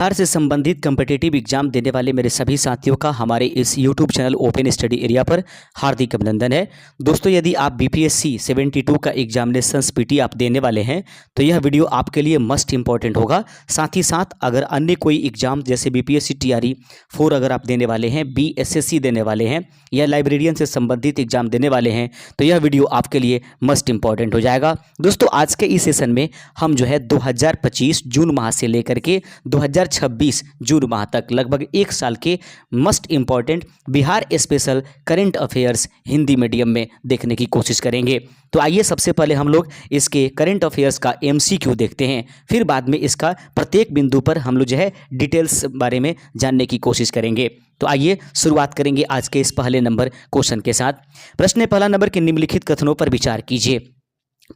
बिहार से संबंधित competitive exam देने वाले मेरे सभी साथियों का हमारे इस YouTube channel open study area पर हार्दिक अभिनंदन है। दोस्तों, यदि आप बीपीएससी 72 का एग्जामिनेशंस पीटी आप देने वाले हैं तो यह वीडियो आपके लिए मस्ट इंपॉर्टेंट होगा। साथ ही साथ अगर अन्य कोई एग्जाम जैसे बीपीएससी टीआरई 4 अगर आप देने वाले हैं, बीएसएससी देने वाले हैं या लाइब्रेरियन से संबंधित एग्जाम देने वाले हैं तो यह वीडियो आपके लिए मस्ट इंपॉर्टेंट हो जाएगा। दोस्तों, आज के इस सेशन में हम जो है 2025 जून माह से लेकर के 2026 जून माह तक लगभग एक साल के must important Bihar special current affairs Hindi medium में देखने की कोशिश करेंगे। तो आइए सबसे पहले हम लोग इसके करंट अफेयर्स का एमसीक्यू देखते हैं, फिर बाद में इसका प्रत्येक बिंदु पर हम लोग जो है डिटेल्स बारे में जानने की कोशिश करेंगे। तो आइए शुरुआत करेंगे आज के इस पहले नंबर क्वेश्चन के साथ। प्रश्न पहला नंबर के निम्नलिखित कथनों पर विचार कीजिए।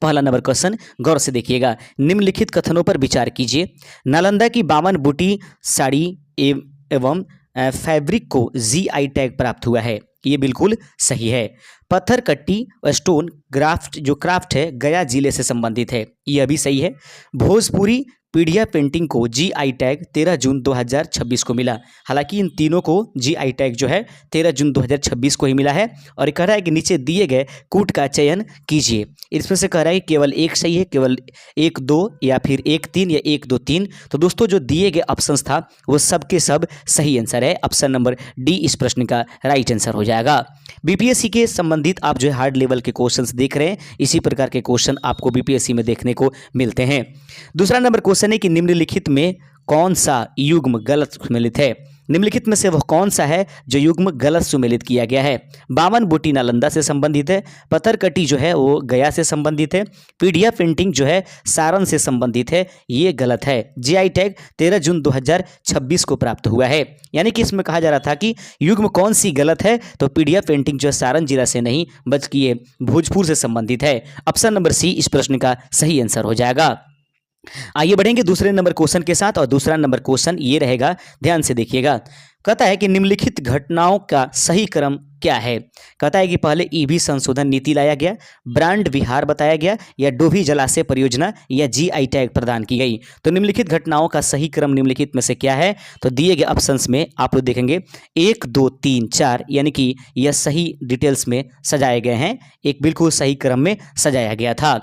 पहला नंबर क्वेश्चन गौर से देखिएगा। निम्नलिखित कथनों पर विचार कीजिए। नालंदा की 52 बूटी साड़ी एवं फैब्रिक को जीआई टैग प्राप्त हुआ है, ये बिल्कुल सही है। पत्थर कट्टी स्टोन क्राफ्ट है गया जिले से संबंधित है, यह भी सही है। भोजपुरी पीढ़िया पेंटिंग को जीआई टैग 13 जून 2026 को मिला। हालांकि इन तीनों को जीआई टैग जो है 13 जून 2026 को ही मिला है। और ये कह रहा है कि नीचे दिए गए कूट का चयन कीजिए। इसमें से कह रहा है कि केवल एक सही है, केवल 1 2 या फिर 1 3 या 1 2 3। तो दोस्तों, जो दिए गए ऑप्शंस था वो सब के सब सही आंसर है। ऑप्शन नंबर डी इस प्रश्न का राइट आंसर हो जाएगा। बीपीएससी के संबंधित आप जो है हार्ड लेवल के क्वेश्चंस देख रहे हैं, इसी प्रकार के क्वेश्चन आपको बीपीएससी में देखने को मिलते हैं। दूसरा नंबर क्वेश्चन है कि निम्नलिखित में कौन सा युग्म गलत सुमेलित है। निम्नलिखित में से वह कौन सा है जो युग्म गलत सुमेलित किया गया है। 52 बूटी नालंदा से संबंधित है। पत्थर कटी जो है वो गया से संबंधित है। पीढ़िया पेंटिंग जो है सारण से संबंधित है, ये गलत है। जीआई टैग 13 जून 2026 को प्राप्त हुआ है। यानी कि इसमें कहा जा रहा था कि युग्म कौन सी गलत है, तो पीढ़िया पेंटिंग जो है सारण जिला से नहीं बल्कि ये भोजपुर से संबंधित है। ऑप्शन नंबर सी इस प्रश्न का सही आंसर हो जाएगा। आइए बढ़ेंगे दूसरे नंबर क्वेश्चन के साथ। और दूसरा नंबर क्वेश्चन ये रहेगा, ध्यान से देखिएगा। कहता है कि निम्नलिखित घटनाओं का सही क्रम क्या है। कहता है कि पहले ईवी संशोधन नीति लाया गया, ब्रांड विहार बताया गया, या डोभी जलाशय परियोजना, या जीआई टैग प्रदान की गई। तो निम्नलिखित घटनाओं का सही क्रम निम्नलिखित में से क्या है। तो दिए गए ऑप्शंस में आप लोग देखेंगे 1 2 3 4, यानी कि यह सही डिटेल्स में सजाए गए हैं, एक बिल्कुल सही क्रम में सजाया गया था।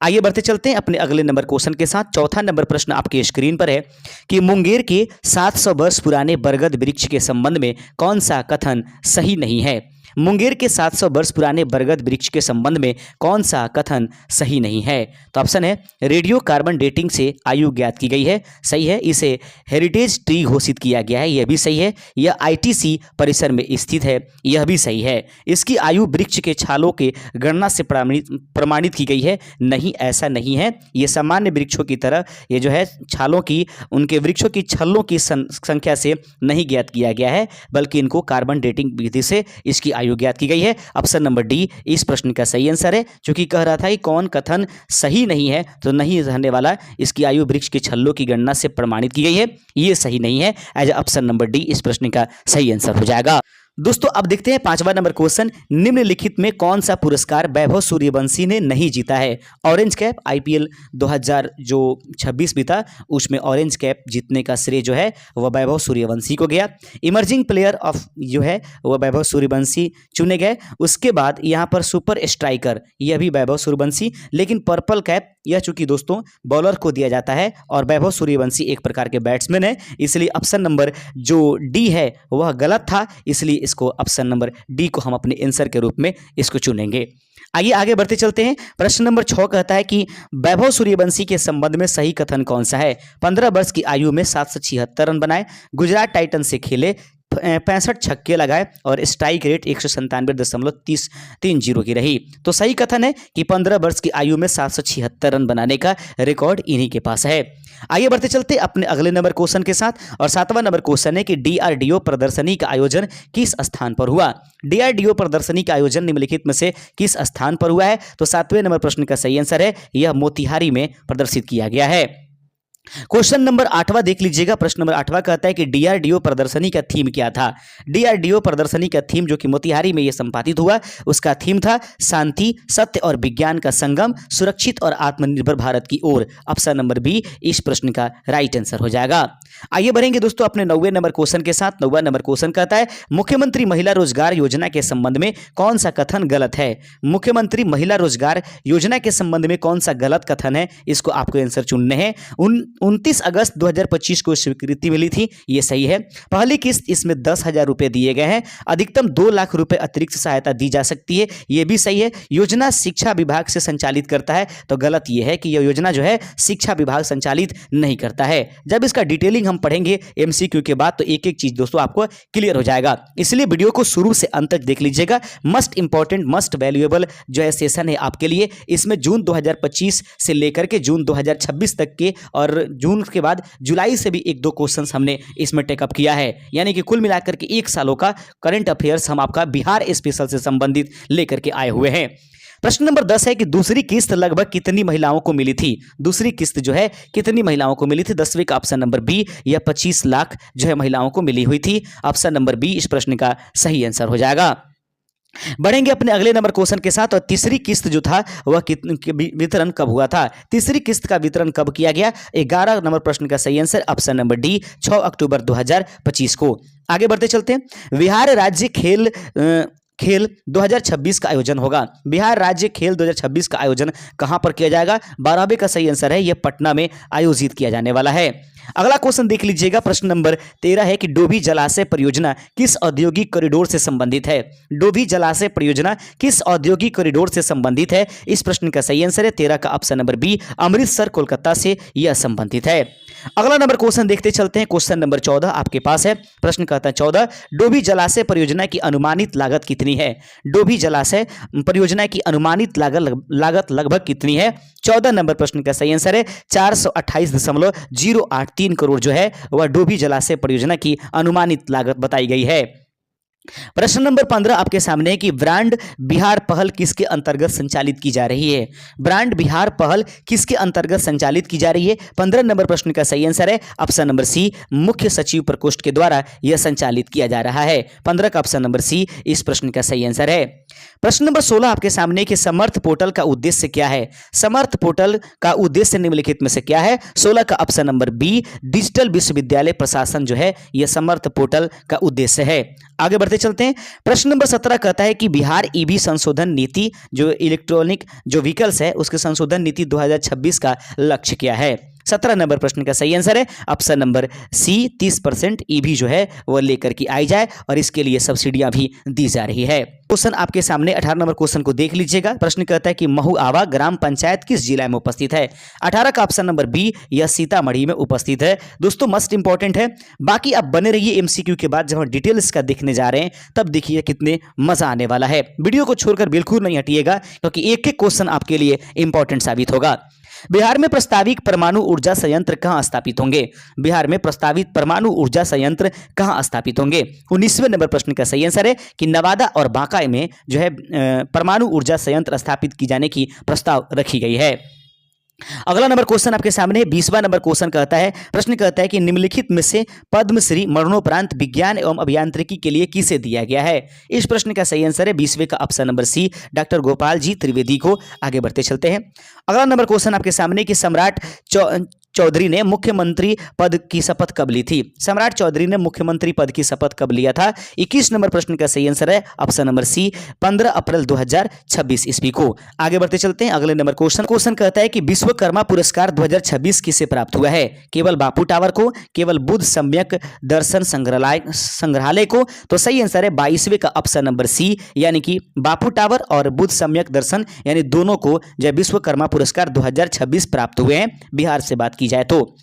आइए बढ़ते चलते हैं अपने अगले नंबर क्वेश्चन के साथ। चौथा नंबर प्रश्न आपके स्क्रीन पर है कि मुंगेर के 700 वर्ष पुराने बरगद वृक्ष के संबंध में कौन सा कथन सही नहीं है। मुंगेर के 700 वर्ष पुराने बरगद वृक्ष के संबंध में कौन सा कथन सही नहीं है। तो ऑप्शन है रेडियो कार्बन डेटिंग से आयु ज्ञात की गई है, सही है। इसे हेरिटेज ट्री घोषित किया गया है, यह भी सही है। यह आईटीसी परिसर में स्थित है, यह भी सही है। इसकी आयु वृक्ष के छालों के गणना से प्रमाणित की गई है, नहीं ऐसा नहीं है। ये सामान्य वृक्षों की तरह ये जो है छालों की, उनके वृक्षों की छल्लों की संख्या से नहीं ज्ञात किया गया है, बल्कि इनको कार्बन डेटिंग विधि से इसकी आयु ज्ञात की गई है। ऑप्शन नंबर डी इस प्रश्न का सही आंसर है। क्योंकि कह रहा था कि कौन कथन सही नहीं है, तो नहीं रहने वाला इसकी आयु वृक्ष के छल्लों की गणना से प्रमाणित की गई है, ये सही नहीं है। एज ऑप्शन नंबर डी इस प्रश्न का सही आंसर हो जाएगा। दोस्तों, अब देखते हैं पांचवा नंबर क्वेश्चन। निम्नलिखित में कौन सा पुरस्कार वैभव सूर्यवंशी ने नहीं जीता है। ऑरेंज कैप आईपीएल 2026 भी था, उसमें ऑरेंज कैप जीतने का श्रेय जो है वह वैभव सूर्यवंशी को गया। इमर्जिंग प्लेयर ऑफ जो है वह वैभव सूर्यवंशी चुने गए। उसके बाद यहाँ पर सुपर स्ट्राइकर, यह भी वैभव सूर्यवंशी। लेकिन पर्पल कैप यह चूंकि दोस्तों बॉलर को दिया जाता है और वैभव सूर्यवंशी एक प्रकार के बैट्समैन है, इसलिए ऑप्शन नंबर जो डी है वह गलत था। इसलिए इसको ऑप्शन नंबर डी को हम अपने आंसर के रूप में इसको चुनेंगे। आइए आगे बढ़ते चलते हैं। प्रश्न नंबर 6 कहता है कि वैभव सूर्यवंशी के संबंध में सही कथन कौन सा है। 15 वर्ष की आयु में 776 रन बनाए, गुजरात टाइटन से खेले, 65 छक्के लगाए और स्ट्राइक रेट 197.30 की रही। तो सही कथन है कि 15 वर्ष की आयु में 776 रन बनाने का रिकॉर्ड इन्हीं के पास है। आइए बढ़ते चलते अपने अगले नंबर क्वेश्चन के साथ। और 7वां नंबर क्वेश्चन है कि डीआरडीओ प्रदर्शनी का आयोजन किस स्थान पर हुआ। डीआरडीओ प्रदर्शनी का आयोजन निम्नलिखित में से किस स्थान पर हुआ है। तो 7वें नंबर प्रश्न का सही आंसर है यह मोतिहारी में प्रदर्शित किया गया है। क्वेश्चन नंबर 8वां देख लीजिएगा। प्रश्न नंबर 8वां कहता है कि डीआरडीओ प्रदर्शनी का थीम क्या था। डीआरडीओ प्रदर्शनी का थीम जो कि मोतिहारी में यह संपादित हुआ, उसका थीम था शांति, सत्य और विज्ञान का संगम, सुरक्षित और आत्मनिर्भर भारत की ओर। ऑप्शन नंबर बी इस प्रश्न का राइट आंसर हो जाएगा। आइए बढ़ेंगे दोस्तों अपने 9वें नंबर क्वेश्चन के साथ। 9वां नंबर क्वेश्चन कहता है मुख्यमंत्री महिला रोजगार योजना के संबंध में कौन सा कथन गलत है। मुख्यमंत्री महिला रोजगार योजना के संबंध में कौन सा गलत कथन है, इसको आपको आंसर चुनने हैं। 29 अगस्त 2025 को स्वीकृति मिली थी, ये सही है। पहली किस्त इसमें 10,000 रुपए दिए गए हैं। अधिकतम 2 लाख रुपए अतिरिक्त सहायता दी जा सकती है, ये भी सही है। योजना शिक्षा विभाग से संचालित करता है, तो गलत ये है कि यह योजना जो है शिक्षा विभाग संचालित नहीं करता है। जब इसका डिटेलिंग हम पढ़ेंगे एमसीक्यू के बाद, तो एक एक चीज दोस्तों आपको क्लियर हो जाएगा, इसलिए वीडियो को शुरू से अंत तक देख लीजिएगा। मस्ट इंपॉर्टेंट, मस्ट वैल्यूएबल जो है सेशन है आपके लिए। इसमें जून 2025 से लेकर के जून 2026 तक के और जून के बाद जुलाई से भी 1-2 क्वेश्चंस हमने इसमें टेकअप किया है, यानी कि कुल मिलाकर के 1 सालों का करंट अफेयर्स हम आपका बिहार स्पेशल से संबंधित लेकर के आए हुए हैं। प्रश्न नंबर 10 है कि दूसरी किस्त लगभग कितनी महिलाओं को मिली थी। दूसरी किस्त जो है कितनी महिलाओं को मिली थी। 10वीं का ऑप्शन नंबर बी, यह 25 लाख जो है महिलाओं को मिली हुई थी। ऑप्शन नंबर बी इस प्रश्न का सही आंसर हो जाएगा। बढ़ेंगे अपने अगले नंबर क्वेश्चन के साथ। और तीसरी किस्त जो था वह वितरण कब हुआ था। तीसरी किस्त का वितरण कब किया गया। 11 नंबर प्रश्न का सही आंसर ऑप्शन नंबर डी 6 अक्टूबर 2025 को। आगे बढ़ते चलते हैं। बिहार राज्य खेल 2026 का आयोजन होगा। बिहार राज्य खेल 2026 का आयोजन कहां पर किया जाएगा। 12वें का सही आंसर है, यह पटना में आयोजित किया जाने वाला है। अगला क्वेश्चन देख लीजिएगा। प्रश्न नंबर 13 है कि डोभी जलाशय परियोजना किस औद्योगिक कॉरिडोर से संबंधित है। डोभी जलाशय परियोजना किस औद्योगिक कॉरिडोर से संबंधित है, इस प्रश्न का सही आंसर है 13 का option number B, Amritsar Kolkata से यह संबंधित है। अगला नंबर क्वेश्चन देखते चलते हैं। क्वेश्चन नंबर 14 आपके पास है। प्रश्न कहता है 14, डोभी जलाशय परियोजना की अनुमानित लागत कितनी है। डोभी जलाशय परियोजना की अनुमानित लागत लगभग कितनी है। 14 नंबर प्रश्न का सही आंसर है 428.083 करोड़ जो है वह डोभी जलाशय परियोजना की अनुमानित लागत बताई गई है। प्रश्न नंबर 15 आपके सामने है कि ब्रांड बिहार पहल किसके अंतर्गत संचालित की जा रही है। ब्रांड बिहार पहल किसके अंतर्गत संचालित की जा रही है। 15 नंबर प्रश्न का सही आंसर है ऑप्शन नंबर सी, मुख्य सचिव प्रकोष्ठ के द्वारा यह संचालित किया जा रहा है। 15 का ऑप्शन नंबर सी इस प्रश्न का सही आंसर है। प्रश्न नंबर 16 आपके सामने कि समर्थ पोर्टल का उद्देश्य क्या है। समर्थ पोर्टल का उद्देश्य निम्नलिखित में से क्या है। 16 का ऑप्शन नंबर बी, डिजिटल विश्वविद्यालय प्रशासन जो है यह समर्थ पोर्टल का उद्देश्य है। आगे बढ़ते चलते हैं। प्रश्न नंबर 17 कहता है कि बिहार ईवी संशोधन नीति जो इलेक्ट्रॉनिक जो व्हीकल्स है उसके संशोधन नीति 2026 का लक्ष्य क्या है। 17 नंबर प्रश्न का सही आंसर है ऑप्शन नंबर सी, 30% ईवी जो है वो लेकर के आई जाए और इसके लिए सब्सिडियां भी दी जा रही है। क्वेश्चन आपके सामने 18 नंबर क्वेश्चन को देख लीजिएगा। प्रश्न कहता है कि महुआवा ग्राम पंचायत किस जिला में उपस्थित है। 18 का ऑप्शन नंबर बी, यह सीतामढ़ी में उपस्थित है। दोस्तों मस्ट इंपॉर्टेंट है, बाकी आप बने रहिए एमसीक्यू के बाद जब हम डिटेल्स का देखने जा रहे हैं तब देखिए कितने मजा आने वाला है। वीडियो को छोड़कर बिल्कुल नहीं हटिएगा क्योंकि एक एक क्वेश्चन आपके लिए इंपॉर्टेंट साबित होगा। बिहार में प्रस्तावित परमाणु ऊर्जा संयंत्र कहां स्थापित होंगे। बिहार में प्रस्तावित परमाणु ऊर्जा संयंत्र कहां स्थापित होंगे। 19वें नंबर प्रश्न का सही आंसर है कि नवादा और बांका में जो है परमाणु ऊर्जा संयंत्र स्थापित की जाने की प्रस्ताव रखी गई है। अगला नंबर क्वेश्चन आपके सामने 20वां नंबर क्वेश्चन कहता है। प्रश्न कहता है कि निम्नलिखित में से पद्मश्री मरणोपरांत विज्ञान एवं अभियांत्रिकी के लिए किसे दिया गया है। इस प्रश्न का सही आंसर है 20वें का option number C, doctor Gopal ji Trivedi को। आगे बढ़ते चलते हैं। अगला नंबर क्वेश्चन आपके सामने कि सम्राट चौधरी ने मुख्यमंत्री पद की शपथ कब ली थी। सम्राट चौधरी ने मुख्यमंत्री पद की शपथ कब लिया था। 21 नंबर प्रश्न का सही आंसर है ऑप्शन नंबर सी, 15 अप्रैल 2026 ईस्वी को। आगे बढ़ते चलते हैं। अगले नंबर क्वेश्चन कहता है कि विश्वकर्मा पुरस्कार 2026 किसे प्राप्त हुआ है। केवल बापू टावर को, केवल बुद्ध सम्यक दर्शन संग्रहालय को। तो सही आंसर है 22वें का ऑप्शन नंबर सी, यानी कि बापू टावर और बुद्ध सम्यक दर्शन यानी दोनों को जब विश्वकर्मा पुरस्कार 2026 प्राप्त हुए हैं बिहार से बात की जाए तो।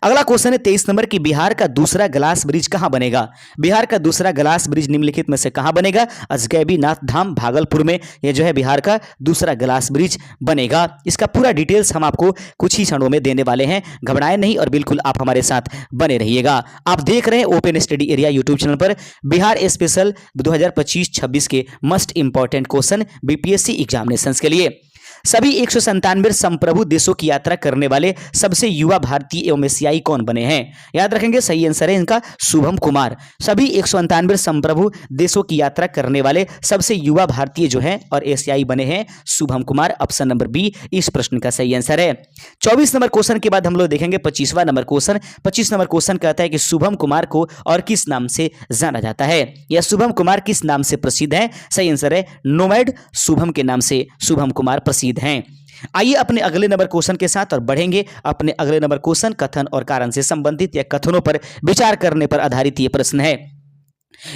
अगला क्वेश्चन है 23 नंबर की बिहार का दूसरा ग्लास ब्रिज कहां बनेगा। बिहार का दूसरा ग्लास ब्रिज निम्नलिखित में से कहां बनेगा। अजगैबी नाथ धाम भागलपुर में यह जो है बिहार का दूसरा ग्लास ब्रिज बनेगा। इसका पूरा डिटेल्स हम आपको कुछ ही क्षणों में देने वाले हैं, घबराएं नहीं और बिल्कुल आप हमारे साथ बने रहिएगा। आप देख रहे हैं open study area YouTube channel पर बिहार स्पेशल 2025-26 के must important question BPSC examinations के लिए। सभी 197 संप्रभु देशों की यात्रा करने वाले सबसे युवा भारतीय एवं एशियाई कौन बने हैं? याद रखेंगे, सही आंसर है इनका शुभम कुमार। सभी 197 संप्रभु देशों की यात्रा करने वाले सबसे युवा भारतीय जो हैं और एशियाई बने हैं Shubham Kumar. Option number B इस प्रश्न का सही आंसर है। 24 नंबर क्वेश्चन के बाद हम लोग देखेंगे 25वां नंबर क्वेश्चन। 25 नंबर क्वेश्चन कहता है कि शुभम कुमार को और किस नाम से जाना जाता है, या शुभम कुमार किस नाम से प्रसिद्ध है? सही आंसर है नोमैड शुभम के नाम से शुभम कुमार प्रसिद्ध हैं। आइए अपने अगले नंबर क्वेश्चन के साथ और बढ़ेंगे। अपने अगले नंबर क्वेश्चन कथन और कारण से संबंधित या कथनों पर विचार करने पर आधारित यह प्रश्न है।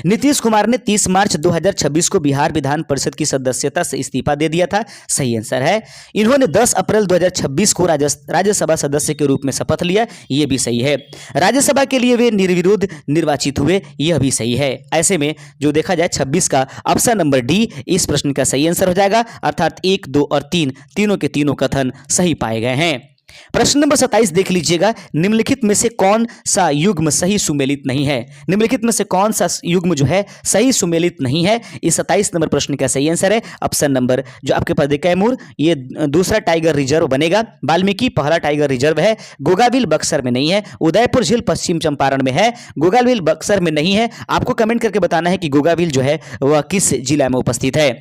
नीतीश कुमार ने 30 मार्च 2026 को बिहार विधान परिषद की सदस्यता से इस्तीफा दे दिया था। सही आंसर है। इन्होंने 10 अप्रैल 2026 को राज्यसभा सदस्य के रूप में शपथ लिया। यह भी सही है। राज्यसभा के लिए वे निर्विरोध निर्वाचित हुए। यह भी सही है। ऐसे में जो देखा जाए 26 का ऑप्शन नंबर डी इस प्रश्न का सही आंसर हो जाएगा, अर्थात 1, 2 और 3 तीनों के तीनों कथन सही पाए गए हैं। प्रश्न नंबर 27 देख लीजिएगा। निम्नलिखित में से कौन सा युग्म सही सुमेलित नहीं है? निम्नलिखित में से कौन सा युग्म जो है सही सुमेलित नहीं है? इस 27 नंबर प्रश्न का सही आंसर है ऑप्शन नंबर जो आपके पास कैमूर, ये दूसरा टाइगर रिजर्व बनेगा। वाल्मीकि पहला टाइगर रिजर्व है। गोगाविल बक्सर में नहीं है। उदयपुर झील पश्चिम चंपारण में है। गोगाविल बक्सर में नहीं है। आपको कमेंट करके बताना है कि गोगाविल जो है वह किस जिला में उपस्थित है।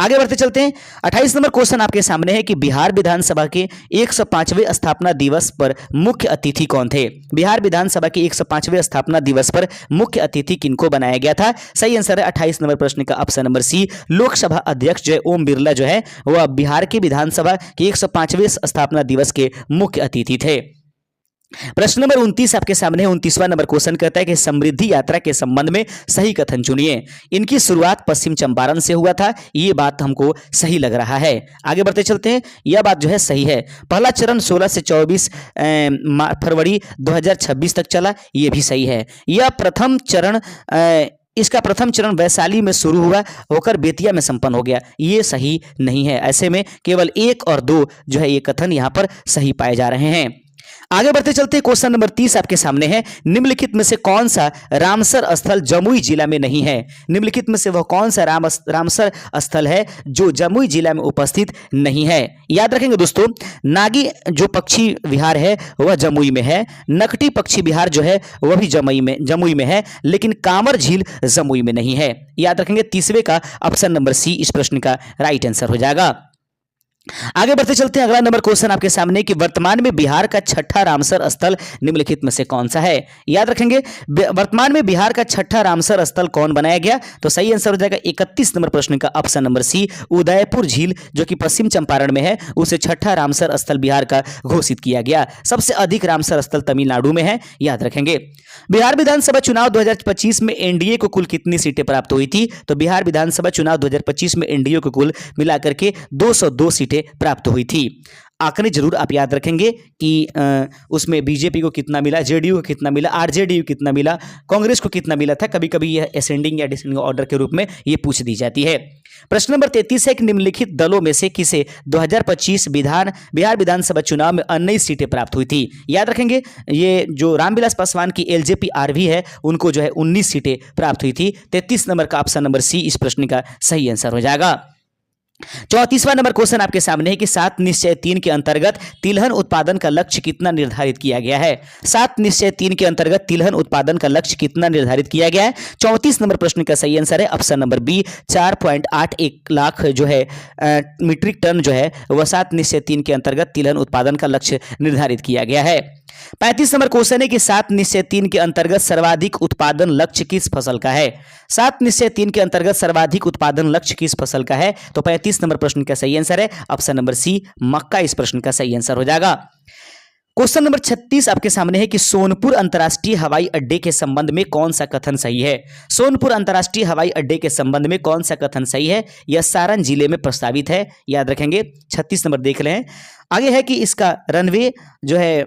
आगे बढ़ते चलते हैं। 28 नंबर क्वेश्चन आपके सामने है कि बिहार विधानसभा के 105वें स्थापना दिवस पर मुख्य अतिथि कौन थे? बिहार विधानसभा के 105वें स्थापना दिवस पर मुख्य अतिथि किनको बनाया गया था? सही आंसर है 28 नंबर प्रश्न का ऑप्शन नंबर सी। लोकसभा अध्यक्ष जो है ओम बिरला जो है वह बिहार के विधानसभा के 105वें स्थापना दिवस के मुख्य अतिथि थे। प्रश्न नंबर 29 आपके सामने 29वां नंबर क्वेश्चन कहता है कि समृद्धि यात्रा के संबंध में सही कथन चुनिए। इनकी शुरुआत पश्चिम चंपारण से हुआ था। ये बात हमको सही लग रहा है। आगे बढ़ते चलते हैं। यह बात जो है सही है। पहला चरण 16 से 24 फरवरी 2026 तक चला। ये भी सही है। यह प्रथम चरण इसका प्रथम चरण वैशाली में शुरू हुआ होकर बेतिया में संपन्न हो गया। ये सही नहीं है। ऐसे में केवल 1 और 2 जो है ये कथन यहाँ पर सही पाए जा रहे हैं। आगे बढ़ते चलते क्वेश्चन नंबर 30 आपके सामने है। निम्नलिखित में से कौन सा रामसर स्थल जमुई जिला में नहीं है? निम्नलिखित में से वह कौन सा रामसर स्थल है जो जमुई जिला में उपस्थित नहीं है? याद रखेंगे दोस्तों, नागी जो पक्षी विहार है वह जमुई में है। नकटी पक्षी विहार जो है वह भी जमुई में है, लेकिन कांवर झील जमुई में नहीं है। याद रखेंगे 30वें का ऑप्शन नंबर सी इस प्रश्न का राइट आंसर हो जाएगा। आगे बढ़ते चलते हैं। अगला नंबर क्वेश्चन आपके सामने कि वर्तमान में बिहार का छठा रामसर स्थल निम्नलिखित में से कौन सा है? याद रखेंगे वर्तमान में बिहार का छठा रामसर स्थल कौन बनाया गया? तो सही आंसर हो जाएगा 31 नंबर प्रश्न का ऑप्शन नंबर सी। उदयपुर झील जो कि पश्चिम चंपारण में है उसे छठा रामसर स्थल बिहार का घोषित किया गया। सबसे अधिक रामसर स्थल तमिलनाडु में है। याद रखेंगे। बिहार विधानसभा चुनाव 2025 में एनडीए को कुल कितनी सीटें प्राप्त हुई थी? तो बिहार विधानसभा चुनाव 2025 में एनडीए को कुल मिलाकर के 202 सीटें प्राप्त हुई थी। आंकड़े जरूर आप याद रखेंगे कि उसमें बीजेपी को कितना मिला, जेडीयू को कितना मिला, आरजेडी को कितना मिला, कांग्रेस को कितना मिला था। कभी कभी यह असेंडिंग या डिसेंडिंग ऑर्डर के रूप में यह पूछ दी जाती है। प्रश्न नंबर 33 है कि निम्नलिखित दलों में से किसे 2025 बिहार विधानसभा चुनाव में 19 सीटें प्राप्त हुई थी? याद रखेंगे ये जो रामविलास पासवान की एलजेपी आरवी है उनको जो है 19 सीटें प्राप्त हुई थी। 33 नंबर का ऑप्शन नंबर सी इस प्रश्न का सही आंसर हो जाएगा। 34वां नंबर क्वेश्चन आपके सामने है कि 7 निश्चय 3 के अंतर्गत तिलहन उत्पादन का लक्ष्य कितना निर्धारित किया गया है? 7 निश्चय 3 के अंतर्गत तिलहन उत्पादन का लक्ष्य कितना निर्धारित किया गया है? 34 नंबर प्रश्न का सही आंसर है ऑप्शन नंबर बी 4.81 लाख जो है मीट्रिक टन जो है वह 7 निश्चय 3 के अंतर्गत तिलहन उत्पादन का लक्ष्य निर्धारित किया गया है। 35 नंबर क्वेश्चन है कि 7 निश्चय 3 के अंतर्गत सर्वाधिक उत्पादन लक्ष्य किस फसल का है? 7 निश्चय 3 के अंतर्गत सर्वाधिक उत्पादन लक्ष्य किस फसल का है? तो 35 नंबर प्रश्न का सही आंसर है ऑप्शन नंबर सी मक्का इस प्रश्न का सही आंसर हो जाएगा। क्वेश्चन नंबर 36 आपके सामने है कि सोनपुर अंतर्राष्ट्रीय हवाई अड्डे के संबंध में कौन सा कथन सही है? सोनपुर अंतर्राष्ट्रीय हवाई अड्डे के संबंध में कौन सा कथन सही है? यह सारण जिले में प्रस्तावित है। याद रखेंगे। 36 नंबर देख लें। आगे है कि इसका रनवे जो है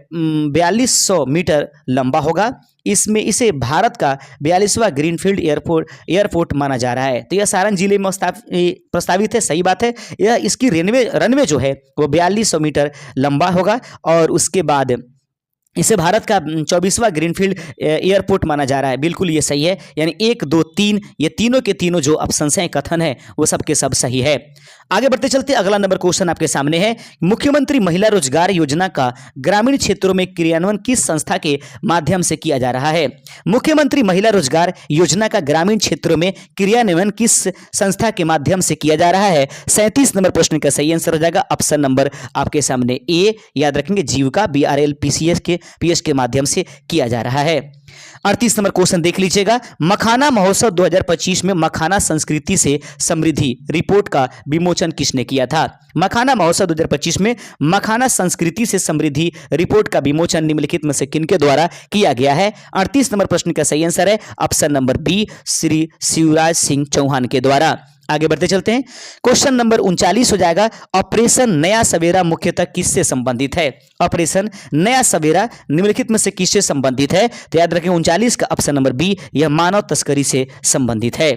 4200 मीटर लंबा होगा। इसे भारत का 42वां ग्रीनफील्ड एयरपोर्ट माना जा रहा है। तो यह सारण जिले में प्रस्तावित है। सही बात है। यह इसकी रनवे जो है वो 4200 मीटर लंबा होगा और उसके बाद इसे भारत का 24वां ग्रीनफील्ड एयरपोर्ट माना जा रहा है। बिल्कुल ये सही है, यानी 1, 2, 3 ये तीनों के तीनों जो ऑप्शंस हैं, कथन है, वो सब के सब सही है। आगे बढ़ते चलते अगला नंबर क्वेश्चन आपके सामने है। मुख्यमंत्री महिला रोजगार योजना का ग्रामीण क्षेत्रों में क्रियान्वयन किस संस्था के माध्यम से किया जा रहा है? मुख्यमंत्री महिला रोजगार योजना का ग्रामीण क्षेत्रों में क्रियान्वयन किस संस्था के माध्यम से किया जा रहा है? 37 नंबर प्रश्न का सही आंसर हो जाएगा ऑप्शन नंबर आपके सामने ए। याद रखेंगे, जीविका BRL-PCS के माध्यम से किया जा रहा है। 38 नंबर क्वेश्चन देख लीजिएगा। मखाना महोत्सव 2025 में मखाना संस्कृति से समृद्धि रिपोर्ट का विमोचन किसने किया था? मखाना महोत्सव 2025 में मखाना संस्कृति से समृद्धि रिपोर्ट का विमोचन निम्नलिखित में से किनके द्वारा किया गया है? 38 नंबर प्रश्न का सही आंसर है option number B, Shri Shivraj Singh Chouhan के द्वारा। आगे बढ़ते चलते हैं। क्वेश्चन नंबर 39 हो जाएगा। ऑपरेशन नया सवेरा मुख्यतः किससे संबंधित है? ऑपरेशन नया सवेरा निम्नलिखित में से किससे संबंधित है? तो याद रखें 39 का ऑप्शन नंबर बी, यह मानव तस्करी से संबंधित है।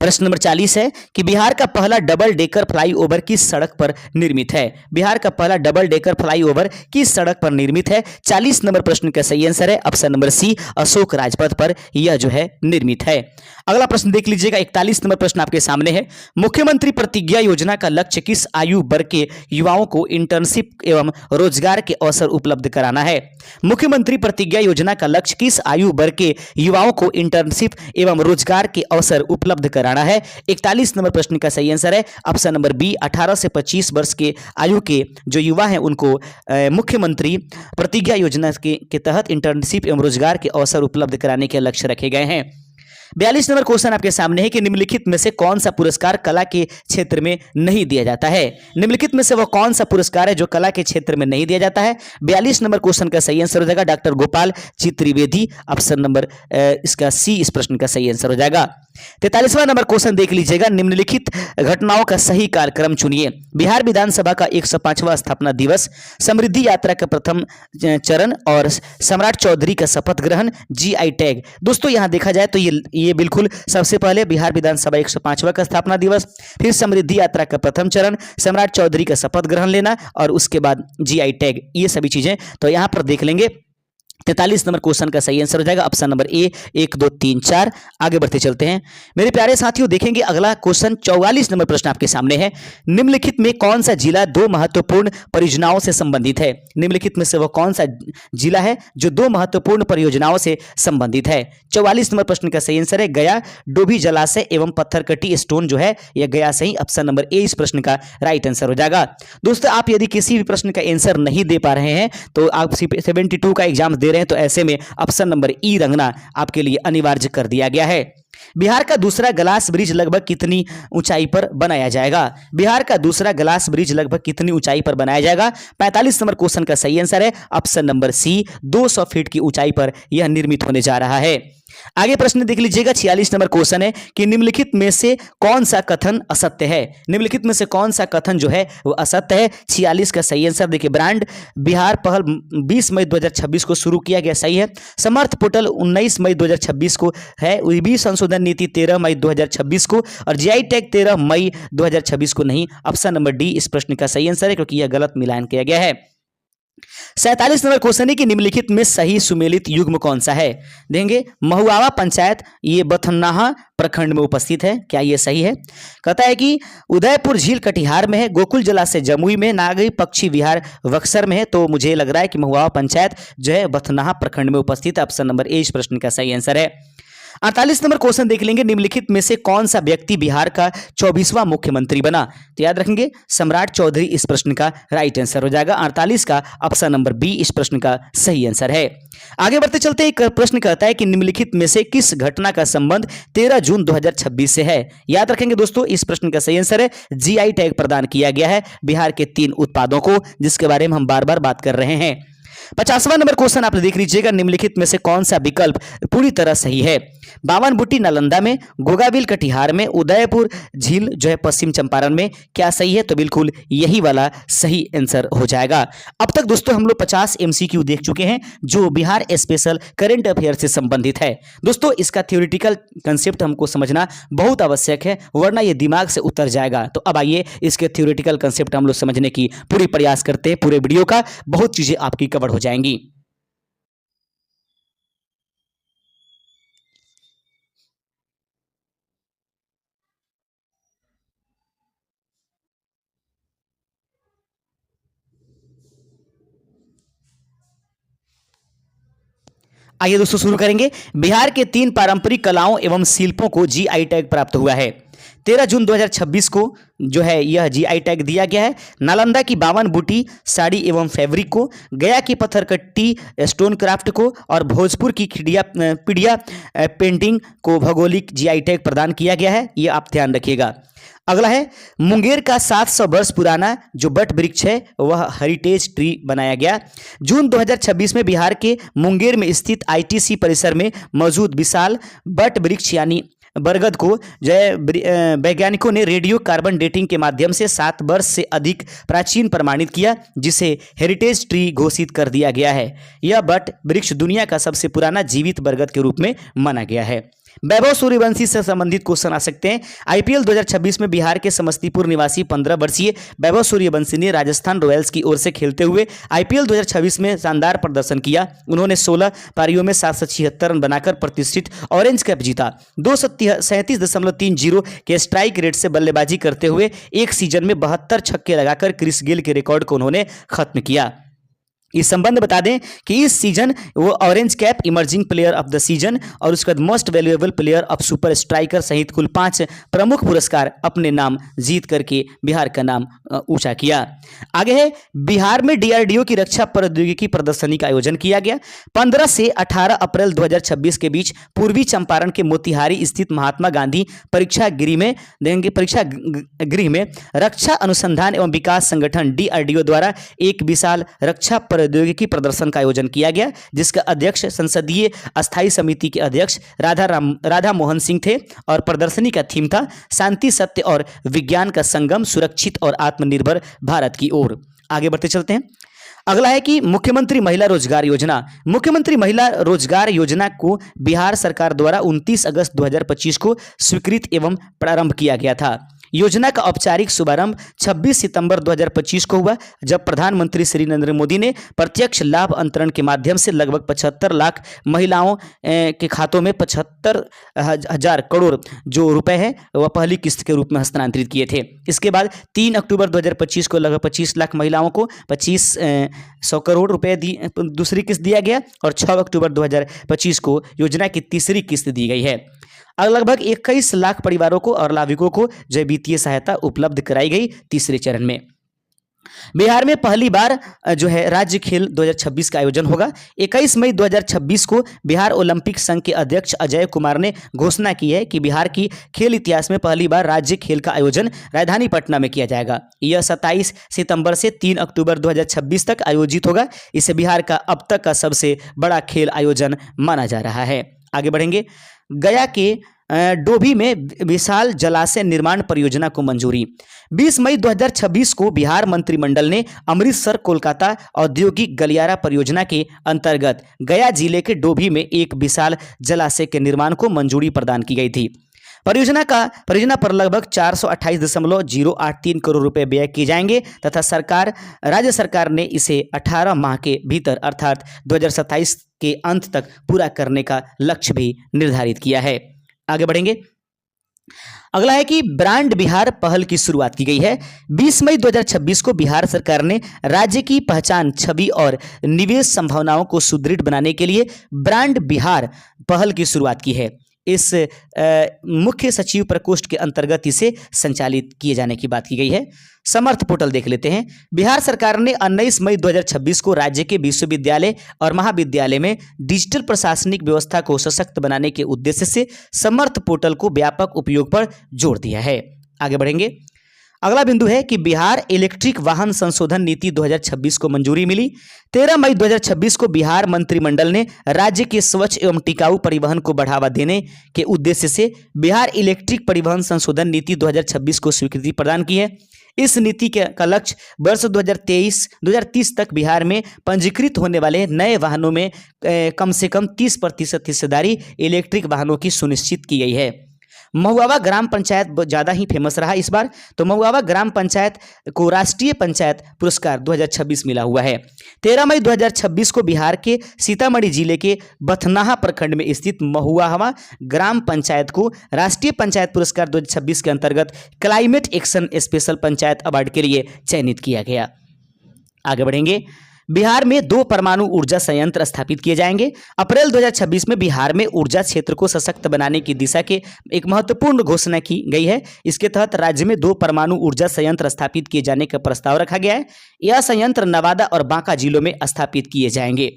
प्रश्न नंबर 40 है कि बिहार का पहला डबल डेकर फ्लाईओवर किस सड़क पर निर्मित है? बिहार का पहला डबल डेकर फ्लाईओवर किस सड़क पर निर्मित है? 40 नंबर प्रश्न का सही आंसर है option number C, Ashok Rajpath पर यह जो है निर्मित है। अगला प्रश्न देख लीजिएगा। 41 नंबर प्रश्न आपके सामने है। मुख्यमंत्री प्रतिज्ञा योजना का लक्ष्य किस आयु वर्ग के युवाओं को इंटर्नशिप एवं रोजगार के अवसर उपलब्ध कराना है? मुख्यमंत्री प्रतिज्ञा योजना का लक्ष्य किस आयु वर्ग के युवाओं को इंटर्नशिप एवं रोजगार के अवसर उपलब्ध कराना है? 41 नंबर प्रश्न का सही आंसर है ऑप्शन नंबर बी, 18 से 25 वर्ष के आयु के जो युवा हैं उनको मुख्यमंत्री प्रतिज्ञा योजना के तहत इंटर्नशिप एवं रोजगार के अवसर उपलब्ध कराने के लक्ष्य रखे गए हैं। 42 नंबर क्वेश्चन आपके सामने है कि निम्नलिखित में से कौन सा पुरस्कार कला के क्षेत्र में नहीं दिया जाता है? निम्नलिखित में से वह कौन सा पुरस्कार है जो कला के क्षेत्र में नहीं दिया जाता है? 42 नंबर क्वेश्चन का सही आंसर हो जाएगा doctor Gopal ji Trivedi, option number इसका सी इस प्रश्न का सही आंसर हो जाएगा। 43वां नंबर क्वेश्चन देख लीजिएगा। निम्नलिखित घटनाओं का सही कालक्रम चुनिए। बिहार विधानसभा का 105वां स्थापना दिवस, समृद्धि यात्रा का प्रथम चरण और सम्राट चौधरी का शपथ ग्रहण, GI टैग। दोस्तों यहां देखा जाए तो ये बिल्कुल सबसे पहले बिहार विधानसभा 105वां का स्थापना दिवस, फिर समृद्धि यात्रा का प्रथम चरण, सम्राट चौधरी का शपथ ग्रहण लेना और उसके बाद GI टैग, ये सभी चीजें तो यहां पर देख लेंगे। 43 नंबर क्वेश्चन का सही आंसर हो जाएगा ऑप्शन नंबर ए, 1, 2, 3, 4। आगे बढ़ते चलते हैं मेरे प्यारे साथियों, देखेंगे अगला क्वेश्चन। 44 नंबर प्रश्न आपके सामने है। निम्नलिखित में कौन सा जिला 2 महत्वपूर्ण परियोजनाओं से संबंधित है? निम्नलिखित में से वह कौन सा जिला है जो 2 महत्वपूर्ण परियोजनाओं से संबंधित है? 44 नंबर प्रश्न का सही आंसर है गया डोभी जलाशय एवं पत्थरकटी स्टोन जो है यह गया सही, ऑप्शन नंबर ए इस प्रश्न का राइट आंसर हो जाएगा। दोस्तों आप यदि किसी भी प्रश्न का आंसर नहीं दे पा रहे हैं तो आप 72 का एग्जाम दे रहे हैं तो ऐसे में ऑप्शन नंबर ई रंगना आपके लिए अनिवार्य कर दिया गया है। बिहार का दूसरा ग्लास ब्रिज लगभग कितनी ऊंचाई पर बनाया जाएगा? बिहार का दूसरा ग्लास ब्रिज लगभग कितनी ऊंचाई पर बनाया जाएगा? 45 नंबर क्वेश्चन का सही आंसर है ऑप्शन नंबर सी, 200 फीट की ऊंचाई पर यह निर्मित होने जा रहा है। आगे प्रश्न देख लीजिएगा। 46 नंबर क्वेश्चन है कि निम्नलिखित में से कौन सा कथन असत्य है? निम्नलिखित में से कौन सा कथन जो है वो असत्य है? 46 का सही आंसर देखिए, ब्रांड बिहार पहल 20 मई 2026 को शुरू किया गया, सही है। समर्थ पोर्टल 19 मई 2026 को है। UB संशोधन नीति 13 मई 2026 को और GI टैग 13 मई 2026 को नहीं। ऑप्शन नंबर डी इस प्रश्न का सही आंसर है क्योंकि यह गलत मिलान किया गया है। 47 नंबर क्वेश्चन है कि निम्नलिखित में सही सुमेलित युग्म कौन सा है? देंगे महुआवा पंचायत ये बथनाहा प्रखंड में उपस्थित है, क्या ये सही है? कहता है कि उदयपुर झील कटिहार में है, गोकुल जलाशय जमुई में, नागरी पक्षी विहार बक्सर में है, तो मुझे लग रहा है कि महुआवा पंचायत जो है बथनाहा प्रखंड में उपस्थित है। ऑप्शन नंबर ए इस प्रश्न का सही आंसर है। 48 नंबर क्वेश्चन देख लेंगे। निम्नलिखित में से कौन सा व्यक्ति बिहार का 24वां मुख्यमंत्री बना? तो याद रखेंगे सम्राट चौधरी इस प्रश्न का राइट आंसर हो जाएगा। 48 का ऑप्शन नंबर बी इस प्रश्न का सही आंसर है। आगे बढ़ते चलते एक प्रश्न कहता है कि निम्नलिखित में से किस घटना का संबंध 13 जून 2026 से है? याद रखेंगे दोस्तों इस प्रश्न का सही आंसर है GI टैग प्रदान किया गया है बिहार के 3 उत्पादों को, जिसके बारे में हम बार बार बात कर रहे हैं। 50वां नंबर क्वेश्चन आप देख लीजिएगा। निम्नलिखित में से कौन सा विकल्प पूरी तरह सही है? बावनबुट्टी नालंदा में, गोगाबिल कटिहार में, उदयपुर झील जो है पश्चिम चंपारण में, क्या सही है? तो बिल्कुल यही वाला सही आंसर हो जाएगा। अब तक दोस्तों हम लोग 50 MCQ देख चुके हैं जो बिहार स्पेशल करंट अफेयर से संबंधित है। दोस्तों इसका थ्योरेटिकल कंसेप्ट हमको समझना बहुत आवश्यक है, वरना ये दिमाग से उतर जाएगा। तो अब आइए इसके थ्योरेटिकल कंसेप्ट हम लोग समझने की पूरी प्रयास करते हैं। पूरे वीडियो का बहुत चीजें आपकी कवर हो जाएंगी। आइए दोस्तों शुरू करेंगे। बिहार के 3 पारंपरिक कलाओं एवं शिल्पों को जीआई टैग प्राप्त हुआ है। 13 जून 2026 को जो है यह जीआई टैग दिया गया है। नालंदा की 52 बूटी साड़ी एवं फैब्रिक को, गया की पत्थरकट्टी स्टोन क्राफ्ट को और भोजपुर की पीढ़िया पेंटिंग को भौगोलिक जीआई टैग प्रदान किया गया है। ये आप ध्यान रखिएगा। अगला है मुंगेर का 700 वर्ष पुराना जो बट वृक्ष है वह हेरिटेज ट्री बनाया गया। जून 2026 में बिहार के मुंगेर में स्थित आईटीसी परिसर में मौजूद विशाल बट वृक्ष यानी बरगद को वैज्ञानिकों ने रेडियो कार्बन डेटिंग के माध्यम से 7 वर्ष से अधिक प्राचीन प्रमाणित किया, जिसे हेरिटेज ट्री घोषित कर दिया गया है। यह बट वृक्ष दुनिया का सबसे पुराना जीवित बरगद के रूप में माना गया है। वैभव सूर्यवंशी से संबंधित क्वेश्चन आ सकते हैं। आईपीएल 2026 में बिहार के समस्तीपुर निवासी 15 वर्षीय वैभव सूर्यवंशी ने राजस्थान रॉयल्स की ओर से खेलते हुए आईपीएल 2026 में शानदार प्रदर्शन किया। उन्होंने 16 पारियों में 776 रन बनाकर प्रतिष्ठित ऑरेंज कैप जीता। 237.30 के स्ट्राइक रेट से बल्लेबाजी करते हुए एक सीजन में 72 छक्के लगाकर क्रिस गेल के रिकॉर्ड को उन्होंने खत्म किया। इस संबंध बता दें कि इस सीजन वो orange cap, emerging player of the season और उसके बाद most valuable player of super striker सहित कुल 5 प्रमुख पुरस्कार अपने नाम जीत करके बिहार का नाम ऊंचा किया। आगे है बिहार में डीआरडीओ की रक्षा प्रौद्योगिकी प्रदर्शनी का आयोजन किया गया। 15 से 18 अप्रैल 2026 के बीच पूर्वी चंपारण के मोतिहारी स्थित महात्मा गांधी परीक्षा गृह में रक्षा अनुसंधान एवं विकास संगठन डीआरडीओ द्वारा एक विशाल रक्षा प्रौद्योगिकी प्रदर्शन का आयोजन किया गया, जिसका अध्यक्ष संसदीय अस्थायी समिति के अध्यक्ष राधा मोहन सिंह थे और प्रदर्शनी का थीम था शांति, सत्य और विज्ञान का संगम, सुरक्षित और आत्मनिर्भर भारत की ओर। आगे बढ़ते चलते हैं। अगला है कि मुख्यमंत्री महिला रोजगार योजना। मुख्यमंत्री महिला रोजगार योजना को बिहार सरकार द्वारा 29 अगस्त 2025 को स्वीकृत एवं प्रारंभ किया गया था। योजना का औपचारिक शुभारंभ 26 सितंबर 2025 को हुआ, जब प्रधानमंत्री श्री नरेंद्र मोदी ने प्रत्यक्ष लाभ अंतरण के माध्यम से लगभग 75 लाख महिलाओं के खातों में 75,000 करोड़ जो रुपए हैं वह पहली किस्त के रूप में हस्तांतरित किए थे। इसके बाद 3 अक्टूबर 2025 को लगभग 25 लाख महिलाओं को 2500 करोड़ रुपए दूसरी किस्त दिया गया और 6 अक्टूबर 2025 को योजना की तीसरी किस्त दी गई है। लगभग 21 लाख परिवारों को और लाभुकों को जो वित्तीय सहायता उपलब्ध कराई गई तीसरे चरण में। बिहार में पहली बार जो है राज्य खेल 2026 का आयोजन होगा। 21 मई 2026 को बिहार ओलंपिक संघ के अध्यक्ष अजय कुमार ने घोषणा की है कि बिहार की खेल इतिहास में पहली बार राज्य खेल का आयोजन राजधानी पटना में किया जाएगा। यह 27 सितंबर से 3 अक्टूबर 2026 तक आयोजित होगा। इसे बिहार का अब तक का सबसे बड़ा खेल आयोजन माना जा रहा है। आगे बढ़ेंगे। गया के डोभी में विशाल जलाशय निर्माण परियोजना को मंजूरी। 20 मई 2026 को बिहार मंत्रिमंडल ने अमृतसर कोलकाता औद्योगिक गलियारा परियोजना के अंतर्गत गया जिले के डोभी में एक विशाल जलाशय के निर्माण को मंजूरी प्रदान की गई थी। परियोजना पर लगभग 428.083 करोड़ रुपए व्यय किए जाएंगे तथा राज्य सरकार ने इसे 18 माह के भीतर अर्थात 2027 के अंत तक पूरा करने का लक्ष्य भी निर्धारित किया है। आगे बढ़ेंगे। अगला है कि ब्रांड बिहार पहल की शुरुआत की गई है। 20 मई 2026 को बिहार सरकार ने राज्य की पहचान, छवि और निवेश संभावनाओं को सुदृढ़ बनाने के लिए ब्रांड बिहार पहल की शुरुआत की है। इस मुख्य सचिव प्रकोष्ठ के अंतर्गत इसे संचालित किए जाने की बात की गई है। समर्थ पोर्टल देख लेते हैं। बिहार सरकार ने 19 मई 2026 को राज्य के विश्वविद्यालय और महाविद्यालय में डिजिटल प्रशासनिक व्यवस्था को सशक्त बनाने के उद्देश्य से समर्थ पोर्टल को व्यापक उपयोग पर जोर दिया है। आगे बढ़ेंगे। अगला बिंदु है कि बिहार इलेक्ट्रिक वाहन संशोधन नीति 2026 को मंजूरी मिली। 13 मई 2026 को बिहार मंत्रिमंडल ने राज्य के स्वच्छ एवं टिकाऊ परिवहन को बढ़ावा देने के उद्देश्य से बिहार इलेक्ट्रिक परिवहन संशोधन नीति 2026 को स्वीकृति प्रदान की है। इस नीति का लक्ष्य वर्ष 2030 तक बिहार में पंजीकृत होने वाले नए वाहनों में कम से कम 30% हिस्सेदारी इलेक्ट्रिक वाहनों की सुनिश्चित की गई है। महुआवा ग्राम पंचायत ज़्यादा ही फेमस रहा इस बार, तो महुआवा ग्राम पंचायत को राष्ट्रीय पंचायत पुरस्कार 2026 मिला हुआ है। 13 मई 2026 को बिहार के सीतामढ़ी जिले के बथनाहा प्रखंड में स्थित महुआवा ग्राम पंचायत को राष्ट्रीय पंचायत पुरस्कार 2026 के अंतर्गत climate action special panchayat award के लिए चयनित किया गया। आगे बढ़ेंगे। बिहार में 2 परमाणु ऊर्जा संयंत्र स्थापित किए जाएंगे। अप्रैल 2026 में बिहार में ऊर्जा क्षेत्र को सशक्त बनाने की दिशा के एक महत्वपूर्ण घोषणा की गई है। इसके तहत राज्य में 2 परमाणु ऊर्जा संयंत्र स्थापित किए जाने का प्रस्ताव रखा गया है। यह संयंत्र नवादा और बांका जिलों में स्थापित किए जाएंगे।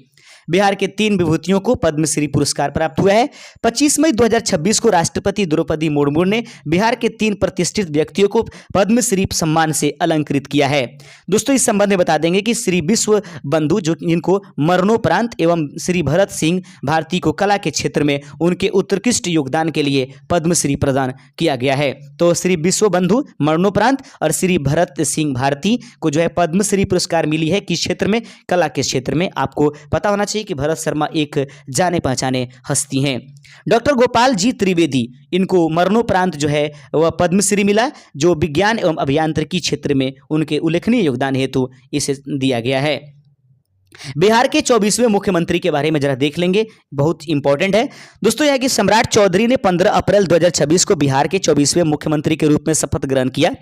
बिहार के 3 विभूतियों को पद्मश्री पुरस्कार प्राप्त हुआ है। 25 मई 2026 को राष्ट्रपति द्रौपदी मुर्मू ने बिहार के 3 प्रतिष्ठित व्यक्तियों को पद्मश्री सम्मान से अलंकृत किया है। दोस्तों, इस संबंध में बता देंगे कि श्री विश्व बंधु जो जिनको मरणोपरांत एवं श्री भरत सिंह भारती को कला के क्षेत्र में उनके उत्कृष्ट योगदान के लिए पद्मश्री प्रदान किया गया है। तो श्री विश्व बंधु मरणोपरांत और श्री भरत सिंह भारती को जो है पद्मश्री पुरस्कार मिली है। किस क्षेत्र में? कला के क्षेत्र में। आपको पता होना चाहिए कि भरत शर्मा एक जाने पहचाने हस्ती हैं। डॉक्टर गोपाल जी त्रिवेदी, इनको मरणोपरांत जो है वह पद्मश्री मिला, जो विज्ञान एवं अभियांत्रिकी क्षेत्र में उनके उल्लेखनीय योगदान हेतु इसे दिया गया है। बिहार के 24वें मुख्यमंत्री के बारे में जरा देख लेंगे, बहुत इंपॉर्टेंट है दोस्तों। यह कि सम्राट चौधरी ने 15 अप्रैल 2026 को बिहार के 24वें मुख्यमंत्री के रूप में शपथ ग्रहण किया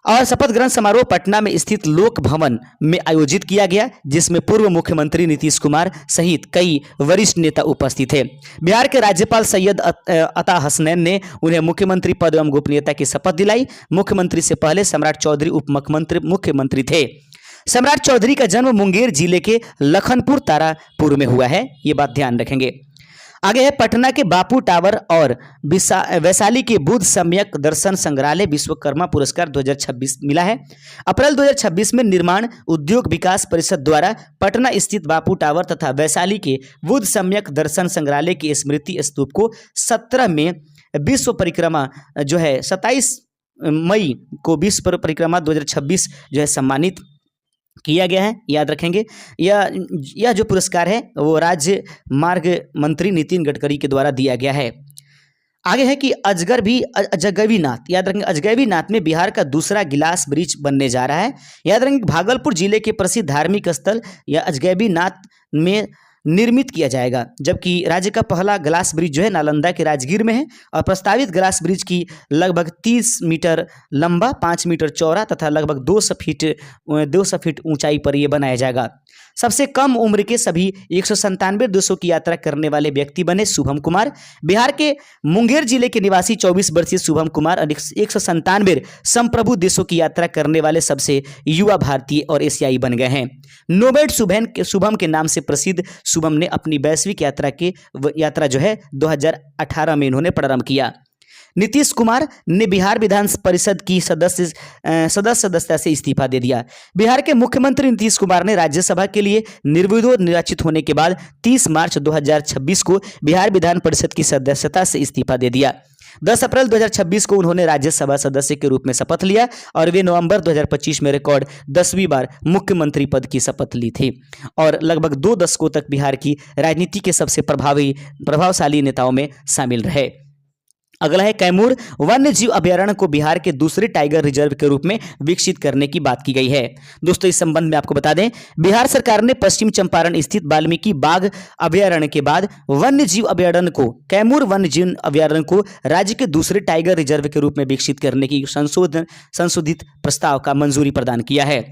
और शपथ ग्रहण समारोह पटना में स्थित लोक भवन में आयोजित किया गया, जिसमें पूर्व मुख्यमंत्री नीतीश कुमार सहित कई वरिष्ठ नेता उपस्थित थे। बिहार के राज्यपाल सैयद अता हसनैन ने उन्हें मुख्यमंत्री पद एवं गोपनीयता की शपथ दिलाई। मुख्यमंत्री से पहले सम्राट चौधरी उप मुख्यमंत्री थे। सम्राट चौधरी का जन्म मुंगेर जिले के लखनपुर तारापुर में हुआ है, ये बात ध्यान रखेंगे। आगे है पटना के बापू टावर और वैशाली के बुद्ध सम्यक दर्शन संग्रहालय विश्वकर्मा पुरस्कार 2026 मिला है। अप्रैल 2026 में निर्माण उद्योग विकास परिषद द्वारा पटना स्थित बापू टावर तथा वैशाली के बुद्ध सम्यक दर्शन संग्रहालय की स्मृति स्तूप को 17 में विश्व परिक्रमा जो है 27 मई को विश्व परिक्रमा 2026 जो है सम्मानित किया गया है, याद रखेंगे। यह जो पुरस्कार है वो राज्य मार्ग मंत्री नितिन गडकरी के द्वारा दिया गया है। आगे है कि अजगैबी नाथ, याद रखेंगे अजगैबी नाथ में बिहार का दूसरा गिलास ब्रिज बनने जा रहा है। याद रखेंगे भागलपुर जिले के प्रसिद्ध धार्मिक स्थल या अजगैबी नाथ में निर्मित किया जाएगा, जबकि राज्य का पहला ग्लास ब्रिज जो है नालंदा के राजगीर में है और प्रस्तावित ग्लास ब्रिज की लगभग 30 मीटर लंबा, 5 मीटर चौड़ा तथा लगभग 200 फीट ऊंचाई पर यह बनाया जाएगा। सबसे कम उम्र के सभी 197 देशों की यात्रा करने वाले व्यक्ति बने शुभम कुमार। बिहार के मुंगेर जिले के निवासी 24 वर्षीय शुभम कुमार 197 संप्रभु देशों की यात्रा करने वाले सबसे युवा भारतीय और एशियाई बन गए हैं। नोबेड शुभम के नाम से प्रसिद्ध शुभम ने अपनी वैश्विक यात्रा जो है 2018 में इन्होंने प्रारंभ किया। नीतीश कुमार ने बिहार विधान परिषद की सदस्यता से इस्तीफा दे दिया। बिहार के मुख्यमंत्री नीतीश कुमार ने राज्यसभा के लिए निर्विरोध निर्वाचित होने के बाद 30 मार्च 2026 को बिहार विधान परिषद की सदस्यता से इस्तीफा दे दिया। 10 अप्रैल 2026 को उन्होंने राज्यसभा सदस्य के रूप में शपथ लिया और वे नवंबर 2025 में रिकॉर्ड 10वीं बार मुख्यमंत्री पद की शपथ ली थी और लगभग 2 दशकों तक बिहार की राजनीति के सबसे प्रभावशाली नेताओं में शामिल रहे। अगला है कैमूर वन्य जीव अभयारण्य को बिहार के दूसरे टाइगर रिजर्व के रूप में विकसित करने की बात की गई है। दोस्तों, इस संबंध में आपको बता दें, बिहार सरकार ने पश्चिम चंपारण स्थित वाल्मीकि बाघ अभयारण्य के बाद वन्य जीव अभयारण्य को कैमूर वन्य जीव अभयारण्य को राज्य के दूसरे टाइगर रिजर्व के रूप में विकसित करने की संशोधित प्रस्ताव का मंजूरी प्रदान किया है।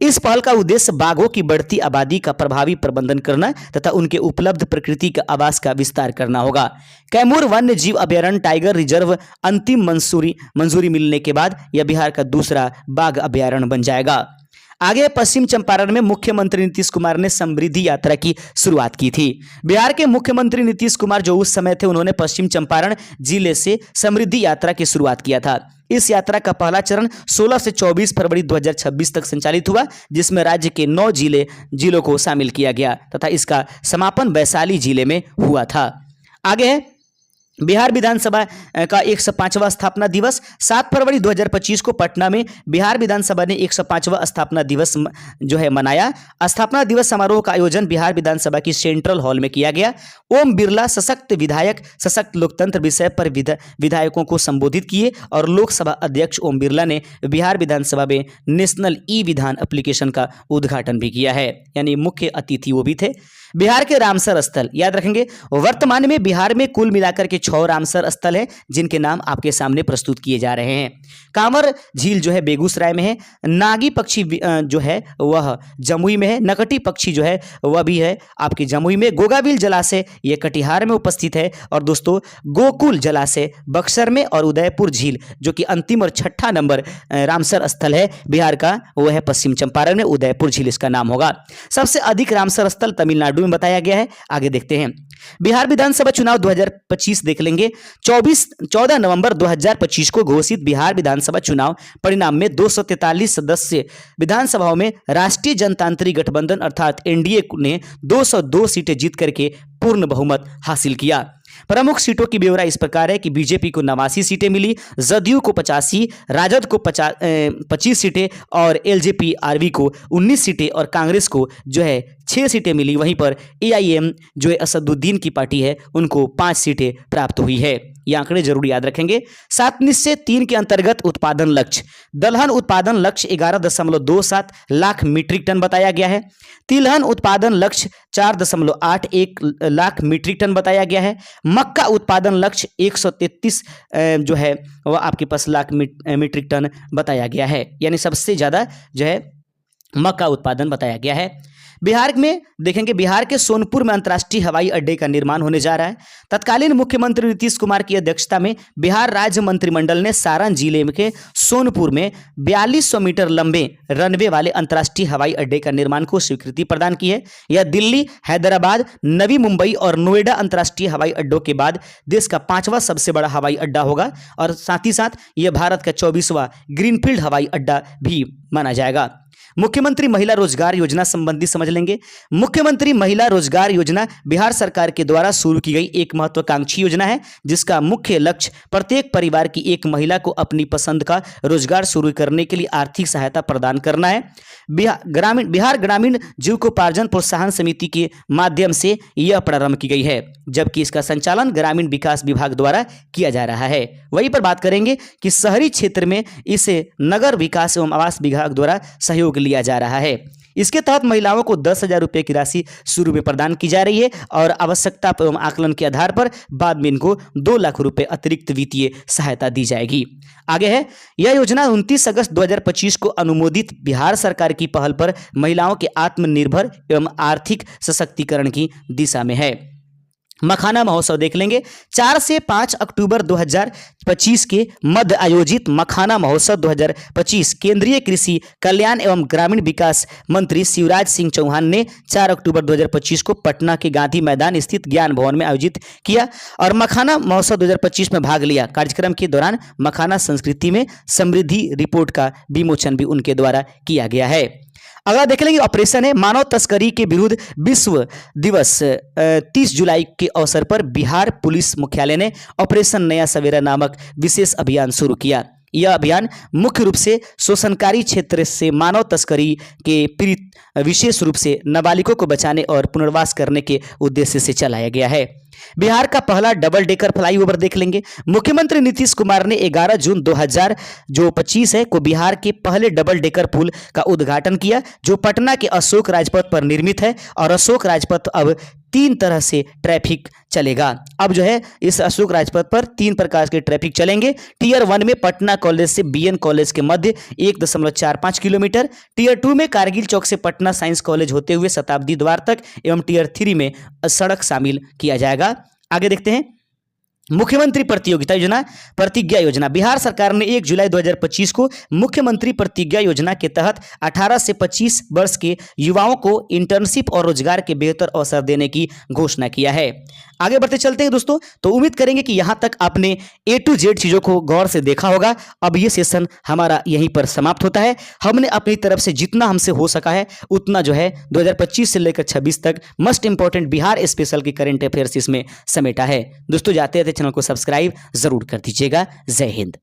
इस पहल का उद्देश्य बाघों की बढ़ती आबादी का प्रभावी प्रबंधन करना तथा उनके उपलब्ध प्रकृति का आवास का विस्तार करना होगा। कैमूर वन्य जीव अभयारण्य टाइगर रिजर्व अंतिम मंजूरी मिलने के बाद यह बिहार का दूसरा बाघ अभयारण्य बन जाएगा। आगे पश्चिम चंपारण में मुख्यमंत्री नीतीश कुमार ने समृद्धि यात्रा की शुरुआत की थी। बिहार के मुख्यमंत्री नीतीश कुमार जो उस समय थे, उन्होंने पश्चिम चंपारण जिले से समृद्धि यात्रा की शुरुआत किया था। इस यात्रा का पहला चरण 16 से 24 फरवरी 2026 तक संचालित हुआ, जिसमें राज्य के 9 जिलों को शामिल किया गया तथा इसका समापन वैशाली जिले में हुआ था। आगे है बिहार विधानसभा का 105वां स्थापना दिवस। 7 फरवरी 2025 को पटना में बिहार विधानसभा ने 105वां स्थापना दिवस जो है मनाया। स्थापना दिवस समारोह का आयोजन बिहार विधानसभा की सेंट्रल हॉल में किया गया। ओम बिरला सशक्त विधायक सशक्त लोकतंत्र विषय पर विधायकों को संबोधित किए और लोकसभा अध्यक्ष ओम बिरला ने बिहार विधानसभा में नेशनल ई विधान एप्लीकेशन का उद्घाटन भी किया है, यानी मुख्य अतिथि वो भी थे। बिहार के रामसर स्थल याद रखेंगे। वर्तमान में बिहार में कुल मिलाकर के 6 रामसर स्थल है जिनके नाम आपके सामने प्रस्तुत किए जा रहे हैं। कांवर झील जो है बेगूसराय में है, नागी पक्षी जो है वह जमुई में है, नकटी पक्षी जो है वह भी है आपके जमुई में, गोगाबिल जलाशय यह कटिहार में उपस्थित है, और दोस्तों गोकुल जलाशय बक्सर में, और उदयपुर झील जो कि अंतिम और छठा नंबर रामसर स्थल है बिहार का वो है पश्चिम चंपारण में, उदयपुर झील इसका नाम होगा। सबसे अधिक रामसर स्थल तमिलनाडु में बताया गया है। आगे देखते हैं बिहार विधानसभा चुनाव 2025 देख लेंगे। 14 नवंबर 2025 को घोषित बिहार विधानसभा चुनाव परिणाम में 243 सदस्य विधानसभाओं में राष्ट्रीय जनतांत्रिक गठबंधन अर्थात एनडीए ने 202 सीटें जीत करके पूर्ण बहुमत हासिल किया। प्रमुख सीटों की ब्यौरा इस प्रकार है कि बीजेपी को 89 सीटें मिली, जदयू को 85, राजद को 25 सीटें और एलजेपी आरवी को 19 सीटें और कांग्रेस को जो है 6 सीटें मिली। वहीं पर एआईएम जो है असदुद्दीन की पार्टी है उनको 5 सीटें प्राप्त हुई है। ये आंकड़े जरूर याद रखेंगे। 7 निश्चय 3 के अंतर्गत उत्पादन लक्ष्य, दलहन उत्पादन लक्ष्य 11.27 लाख मीट्रिक टन बताया गया है। तिलहन उत्पादन लक्ष्य 4.81 लाख मीट्रिक टन बताया गया है। मक्का उत्पादन लक्ष्य 133 जो है वह आपके पास लाख मीट्रिक टन बताया गया है, यानी सबसे ज़्यादा जो है मक्का उत्पादन बताया गया है। बिहार में देखेंगे बिहार के सोनपुर में अंतर्राष्ट्रीय हवाई अड्डे का निर्माण होने जा रहा है। तत्कालीन मुख्यमंत्री नीतीश कुमार की अध्यक्षता में बिहार राज्य मंत्रिमंडल ने सारण जिले के सोनपुर में 4200 मीटर लंबे रनवे वाले अंतर्राष्ट्रीय हवाई अड्डे का निर्माण को स्वीकृति प्रदान की है। यह दिल्ली, हैदराबाद, नवी मुंबई और नोएडा अंतर्राष्ट्रीय हवाई अड्डों के बाद देश का 5वां सबसे बड़ा हवाई अड्डा होगा, और साथ ही साथ यह भारत का 24वां ग्रीनफील्ड हवाई अड्डा भी माना जाएगा। मुख्यमंत्री महिला रोजगार योजना संबंधी समझ लेंगे। मुख्यमंत्री महिला रोजगार योजना बिहार सरकार के द्वारा शुरू की गई एक महत्वाकांक्षी योजना है जिसका मुख्य लक्ष्य प्रत्येक परिवार की एक महिला को अपनी पसंद का रोजगार शुरू करने के लिए आर्थिक सहायता प्रदान करना है। बिहार ग्रामीण जीविकोपार्जन प्रोत्साहन समिति के माध्यम से यह प्रारंभ की गई है, जबकि इसका संचालन ग्रामीण विकास विभाग द्वारा किया जा रहा है। वहीं पर बात करेंगे कि शहरी क्षेत्र में इसे नगर विकास एवं आवास विभाग द्वारा सहयोग लिया जा रहा है। इसके तहत महिलाओं को 10,000 रुपये की राशि शुरू में प्रदान की जा रही है और आवश्यकता एवं आकलन के आधार पर बाद में इनको 2 लाख रुपये अतिरिक्त वित्तीय सहायता दी जाएगी। आगे है यह योजना 29 अगस्त 2025 को अनुमोदित बिहार सरकार की पहल पर महिलाओं के आत्मनिर्भर एवं आर्थिक सशक्तिकरण की दिशा में है। मखाना महोत्सव देख लेंगे। 4 से 5 अक्टूबर 2025 के मध्य आयोजित मखाना महोत्सव 2025 केंद्रीय कृषि कल्याण एवं ग्रामीण विकास मंत्री शिवराज सिंह चौहान ने 4 अक्टूबर 2025 को पटना के गांधी मैदान स्थित ज्ञान भवन में आयोजित किया और मखाना महोत्सव 2025 में भाग लिया। कार्यक्रम के दौरान मखाना संस्कृति में समृद्धि रिपोर्ट का विमोचन भी उनके द्वारा किया गया है। अगला देख लेंगे ऑपरेशन है मानव तस्करी के विरुद्ध विश्व दिवस 30 जुलाई के अवसर पर बिहार पुलिस मुख्यालय ने ऑपरेशन नया सवेरा नामक विशेष अभियान शुरू किया। यह अभियान मुख्य रूप से शोषणकारी क्षेत्र से मानव तस्करी के पीड़ित विशेष रूप से नाबालिगों को बचाने और पुनर्वास करने के उद्देश्य से चलाया गया है। बिहार का पहला डबल डेकर फ्लाईओवर देख लेंगे। मुख्यमंत्री नीतीश कुमार ने 11 जून 2025 है को बिहार के पहले डबल डेकर पुल का उद्घाटन किया जो पटना के अशोक राजपथ पर निर्मित है और अशोक राजपथ अब 3 तरह से ट्रैफिक चलेगा। अब जो है इस अशोक राजपथ पर 3 प्रकार के ट्रैफिक चलेंगे। टियर 1 में पटना कॉलेज से बीएन कॉलेज के मध्य 1.45 किलोमीटर, टियर 2 में कारगिल चौक से पटना साइंस कॉलेज होते हुए शताब्दी द्वार तक एवं टियर 3 में सड़क शामिल किया जाएगा। आगे देखते हैं मुख्यमंत्री प्रतिज्ञा योजना। बिहार सरकार ने 1 जुलाई 2025 को मुख्यमंत्री प्रतिज्ञा योजना के तहत 18 से 25 वर्ष के युवाओं को इंटर्नशिप और रोजगार के बेहतर अवसर देने की घोषणा किया है। आगे बढ़ते चलते हैं दोस्तों, तो उम्मीद करेंगे कि यहाँ तक आपने A to Z चीज़ों को गौर से देखा होगा। अब ये सेशन हमारा यहीं पर समाप्त होता है। हमने अपनी तरफ से जितना हमसे हो सका है उतना जो है 2025 से लेकर 26 तक मस्ट इंपॉर्टेंट बिहार स्पेशल की करंट अफेयर्स इसमें समेटा है। दोस्तों जाते रहते चैनल को सब्सक्राइब जरूर कर दीजिएगा। जय हिंद।